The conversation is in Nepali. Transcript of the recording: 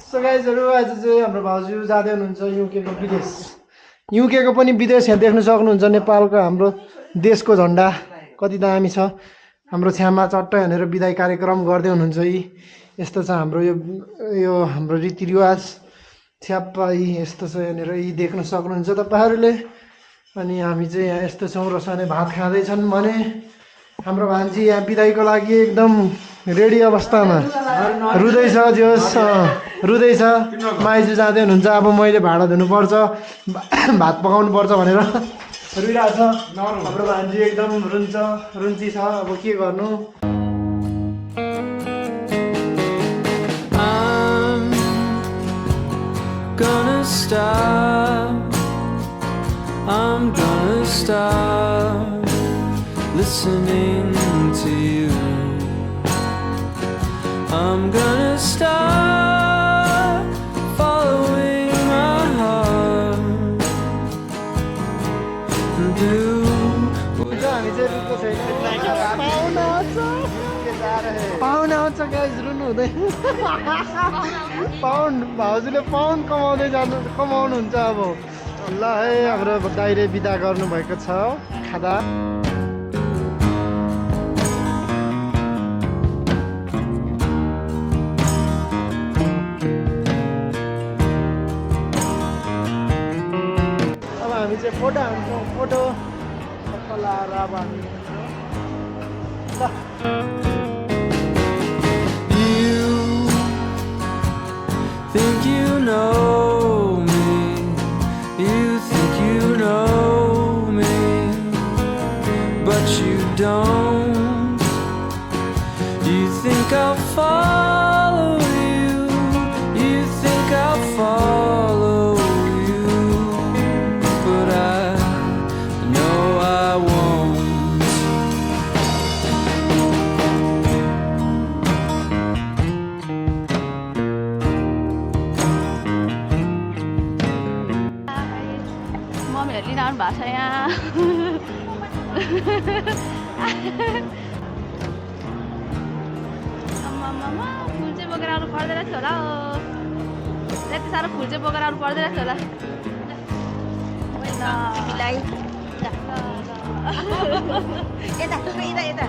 सो गाइजहरु आज चाहिँ हाम्रो भाउजू जाँदै हुनुहुन्छ युकेको विदेश। युकेको पनि विदेश यहाँ देख्न सक्नुहुन्छ। नेपालको हाम्रो देशको झन्डा कति दामी छ। हाम्रो छ्यामा चट्ट हेरेर बिदाई कार्यक्रम गर्दै हुनुहुन्छ। यस्तो छ हाम्रो यो हाम्रो रीतिरिवाज छ्याप्पा यस्तो छ यहाँनिर देख्न सक्नुहुन्छ तपाईहरुले। अनि हामी चाहिँ यहाँ यस्तो छौँ रसाउने भात खाँदैछन् भने हाम्रो भान्जी यहाँ बिदाईको लागि एकदम रेडी अवस्थामा रुँदैछ। जोस रुँदैछ। माइजू जाँदै हुनुहुन्छ। अब मैले भाँडा धुनुपर्छ भात पकाउनु पर्छ भनेर रुइरहेछ। हाम्रो भान्जी एकदम रुन्ची छ। अब के गर्नु। I'm gonna stop listening to you. I'm gonna stop following my heart and do what पाहुना आउँछ गाइज रुनु हुँदैन। पाउन्ड भाउजूले पाउन्ड कमाउनुहुन्छ अब। ल है हाम्रो दाइले बिदा गर्नुभएको छ खाँदा। अब हामी चाहिँ फोटो हान्छौँ। फोटो लाएर अब हामी think you know me, you think you know me, but you don't. You think I'll follow you, you think I'll follow you, but I know I won't. लिन आउनु भएको छ यहाँ। फुल चाहिँ बोकेर आउनु पर्दो रहेछ होला हो। यति साह्रो फुल चाहिँ बोकेर आउनु पर्दो रहेछ होला। यता यता